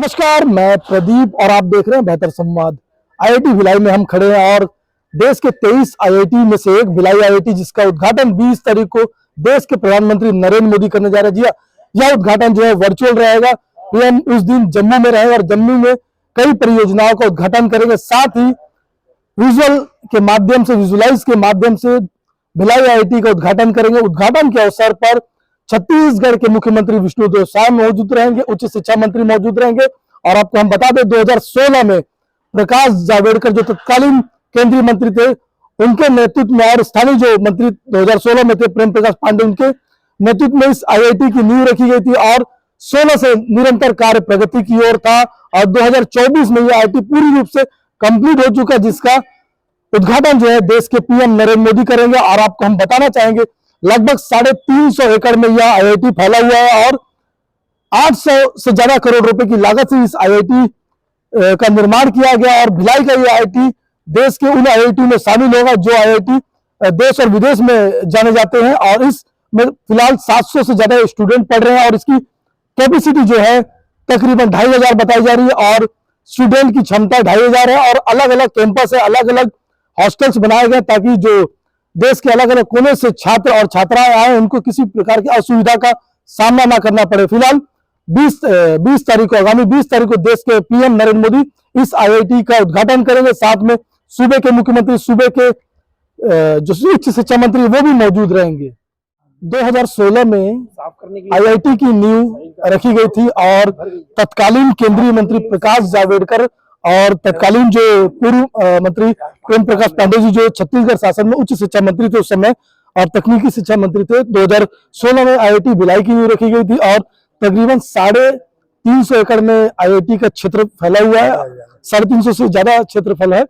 नमस्कार, मैं प्रदीप और आप देख रहे हैं बेहतर संवाद। आईआईटी भिलाई में हम खड़े हैं और देश के 23 आईआईटी में से एक भिलाई आईआईटी जिसका उद्घाटन 20 तारीख को देश के प्रधानमंत्री नरेंद्र मोदी करने जा रहे हैं। जी हाँ, यह उद्घाटन जो है वर्चुअल रहेगा। पीएम उस दिन जम्मू में रहेंगे और जम्मू में कई परियोजनाओं का उद्घाटन करेंगे, साथ ही विजुअल के माध्यम से, विजुअलाइज के माध्यम से भिलाई आईआईटी का उद्घाटन करेंगे। उद्घाटन के अवसर पर छत्तीसगढ़ के मुख्यमंत्री विष्णुदेव साय मौजूद रहेंगे, उच्च शिक्षा मंत्री मौजूद रहेंगे। और आपको हम बता दें 2016 में प्रकाश जावड़ेकर जो तत्कालीन केंद्रीय मंत्री थे, उनके नेतृत्व में, और स्थानीय जो मंत्री 2016 में थे प्रेम प्रकाश पांडे, उनके नेतृत्व में इस आईआईटी की नींव रखी गई थी और 16 से निरंतर कार्य प्रगति की ओर था। और 2024 में यह आईआईटी पूरी रूप से कंप्लीट हो चुका, जिसका उद्घाटन जो है देश के पीएम नरेंद्र मोदी करेंगे। और आपको हम बताना चाहेंगे लगभग 350 एकड़ में यह आईआईटी फैला हुआ है और 800 से ज्यादा करोड़ रुपए की लागत से इस आईआईटी का निर्माण किया गया। और भिलाई का यह आईआईटी देश के उन आईआईटी में शामिल होगा जो आईआईटी देश और विदेश में जाने जाते हैं। और इसमें फिलहाल 700 से ज्यादा स्टूडेंट पढ़ रहे हैं और इसकी कैपेसिटी जो है तकरीबन 2500 बताई जा रही है और स्टूडेंट की क्षमता 2500 है। और अलग अलग कैंपस है, अलग अलग हॉस्टल्स बनाए गए ताकि जो देश के अलग अलग कोने से छात्र और छात्राएं आए, उनको किसी प्रकार की असुविधा का सामना ना करना पड़े। फिलहाल 20 तारीख को, आगामी 20 तारीख को देश के पीएम नरेंद्र मोदी इस आईआईटी का उद्घाटन करेंगे। साथ में सूबे के मुख्यमंत्री, सूबे के जो उच्च शिक्षा मंत्री वो भी मौजूद रहेंगे। 2016 में आईआईटी की नींव रखी गई थी और तत्कालीन केंद्रीय मंत्री प्रकाश जावड़ेकर और तत्कालीन जो पूर्व मंत्री प्रेम प्रकाश पांडे जी, जो छत्तीसगढ़ शासन में उच्च शिक्षा मंत्री थे उस समय और तकनीकी शिक्षा मंत्री थे, 2016 में आईआईटी भिलाई की नींव रखी गई थी और तकरीबन 350 एकड़ में आईआईटी का क्षेत्र फैला हुआ है, 350 से ज्यादा क्षेत्रफल है।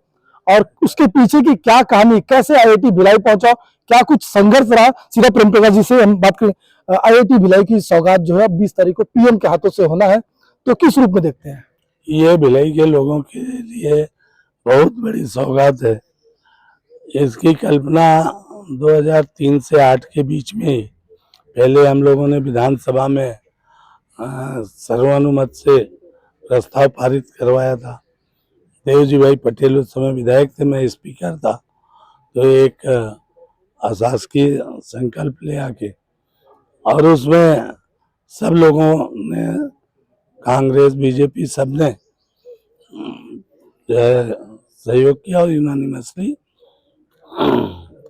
और उसके पीछे की क्या कहानी, कैसे आईआईटी भिलाई पहुंचा, क्या कुछ संघर्ष रहा, सीधा प्रेम प्रकाश जी से हम बात करें। आईआईटी भिलाई की सौगात जो है 20 तारीख को पीएम के हाथों से होना है, तो किस रूप में देखते हैं? ये भिलाई के लोगों के लिए बहुत बड़ी सौगात है। इसकी कल्पना 2003 से 8 के बीच में पहले हम लोगों ने विधानसभा में सर्वानुमत से प्रस्ताव पारित करवाया था। देवजी भाई पटेल उस समय विधायक थे, मैं स्पीकर था। तो एक अशासकीय संकल्प ले आके और उसमें सब लोगों ने, कांग्रेस, बीजेपी, सबने जो है सहयोग किया और यूनानिमसली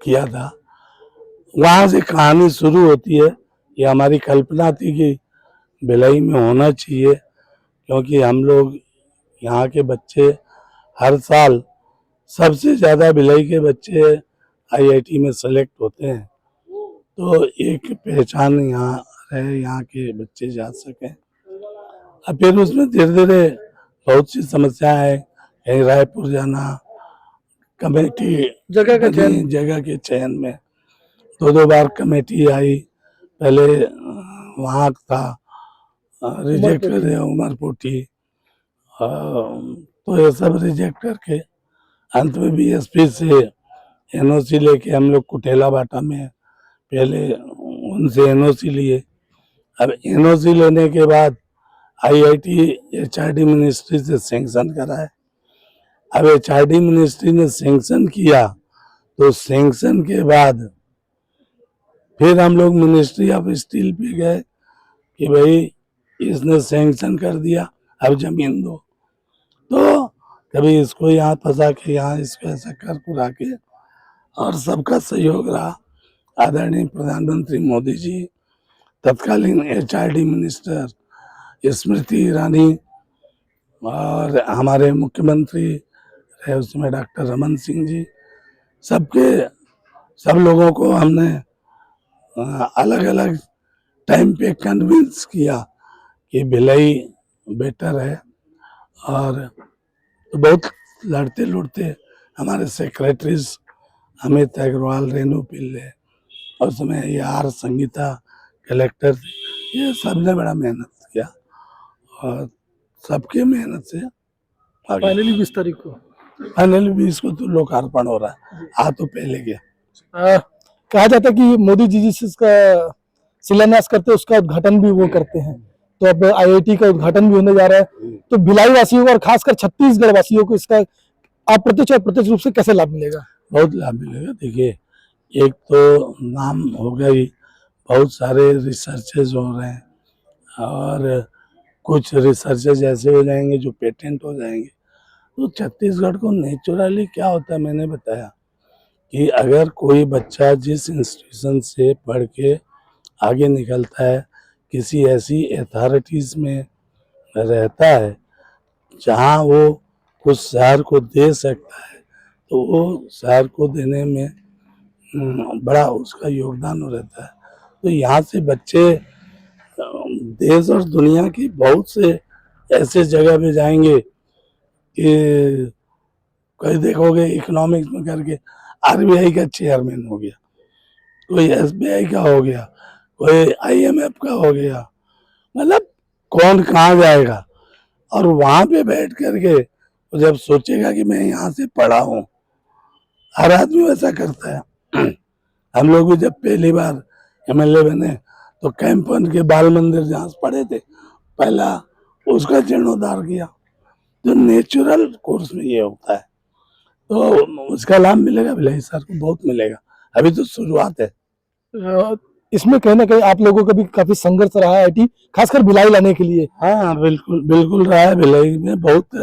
किया था। वहाँ से कहानी शुरू होती है। ये हमारी कल्पना थी कि भिलाई में होना चाहिए, क्योंकि हम लोग यहाँ के बच्चे हर साल सबसे ज़्यादा भिलाई के बच्चे आईआईटी में सेलेक्ट होते हैं, तो एक पहचान यहाँ रहे, यहाँ के बच्चे जा सकें। अब फिर उसमें धीरे धीरे बहुत सी समस्याएं हैं, कहीं रायपुर जाना, कमेटी जगह के चयन में 2 बार कमेटी आई। पहले वहाँ था रिजेक्ट करे उमरपोटी, तो ये सब रिजेक्ट करके अंत में बीएसपी से एनओसी लेके हम लोग कुटेला बाटा में पहले उनसे एनओसी लिए। अब एनओसी लेने के बाद आईआईटी एचआरडी मिनिस्ट्री से सैंक्शन करा है। अब एचआरडी मिनिस्ट्री ने सैंक्शन किया, तो सैंक्शन के बाद फिर हम लोग मिनिस्ट्री ऑफ स्टील पे गए कि भाई इसने सैंक्शन कर दिया, अब जमीन दो। तो कभी इसको यहाँ फंसा के, यहाँ इसको ऐसा कर पुरा के, और सबका सहयोग रहा। आदरणीय प्रधानमंत्री मोदी जी, तत्कालीन एचआरडी मिनिस्टर स्मृति ईरानी और हमारे मुख्यमंत्री रहे उसमें डॉक्टर रमन सिंह जी, सब लोगों को हमने अलग अलग टाइम पे कन्विंस किया कि भिलाई बेटर है। और तो बहुत लड़ते लुड़ते हमारे सेक्रेटरीज अमित अग्रवाल, रेणु पिल्ले और समय यार संगीता कलेक्टर, ये सबने बड़ा मेहनत किया और सबके मेहनत से फाइनली 20 तारीख को, फाइनली 20 को तो लोकार्पण हो रहा है। आ तो पहले गया। कहा जाता है कि मोदी जी जिसका शिलान्यास करते हैं उसका उद्घाटन भी वो करते हैं, तो अब आईआईटी का उद्घाटन भी होने जा रहा है, तो भिलाई वासियों को और खासकर छत्तीसगढ़ वासियों को इसका अप्रत्यक्ष और प्रत्यक्ष रूप से कैसे लाभ मिलेगा? बहुत लाभ मिलेगा। देखिए, एक तो नाम हो गई, बहुत सारे रिसर्चेज हो रहे हैं और कुछ रिसर्चेज ऐसे हो जाएंगे जो पेटेंट हो जाएंगे। तो छत्तीसगढ़ को नेचुरली क्या होता है, मैंने बताया कि अगर कोई बच्चा जिस इंस्टीट्यूशन से पढ़ के आगे निकलता है, किसी ऐसी अथॉरिटीज़ में रहता है जहाँ वो कुछ शहर को दे सकता है, तो वो शहर को देने में बड़ा उसका योगदान रहता है। तो यहाँ से बच्चे देश और दुनिया की बहुत से ऐसे जगह पे जाएंगे कि कहीं देखोगे इकोनॉमिक्स में करके आरबीआई का चेयरमैन हो गया, कोई एसबीआई का हो गया, कोई आईएमएफ का हो गया, मतलब कौन कहाँ जाएगा। और वहाँ पे बैठ करके वो जब सोचेगा कि मैं यहाँ से पढ़ा हूँ, हर आदमी वैसा करता है। हम लोग भी जब पहली बार एमएलए बने तो कैंपन के बाल मंदिर जहाँ से पढ़े थे, पहला उसका जीर्णोद्धार किया। तो नेचुरल कोर्स में ये होता है, तो उसका लाभ मिलेगा भिलाई सर को, बहुत मिलेगा। अभी तो शुरुआत है। इसमें कहीं ना कहीं आप लोगों का भी काफी संघर्ष रहा है आईआईटी खासकर भिलाई लाने के लिए। हाँ, बिल्कुल बिल्कुल रहा है। भिलाई में बहुत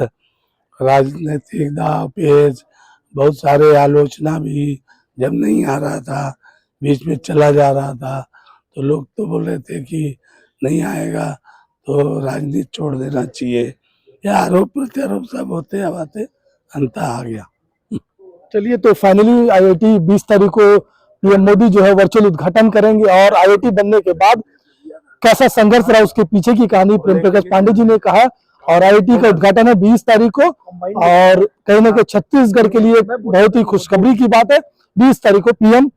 राजनीतिक दाव पेच, बहुत सारे आलोचना भी, जब नहीं आ रहा था, बीच में चला जा रहा था, तो लोग तो बोल रहे थे कि नहीं आएगा तो राजनीति छोड़ देना चाहिए, या आरोप प्रत्यारोप सब होते आते अंत आ गया। चलिए, तो फाइनली आईआईटी 20 तारीख को पीएम मोदी जो है वर्चुअल उद्घाटन करेंगे और आईआईटी बनने के बाद कैसा संघर्ष रहा उसके पीछे की कहानी प्रेम प्रकाश पांडे जी ने कहा। और आईआईटी का उद्घाटन है 20 तारीख को और कहीं ना कहीं छत्तीसगढ़ के लिए बहुत ही खुशखबरी की बात है। 20 तारीख को पीएम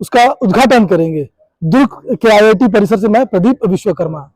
उसका उद्घाटन करेंगे। दुर्ग के आईआईटी परिसर से मैं प्रदीप विश्वकर्मा।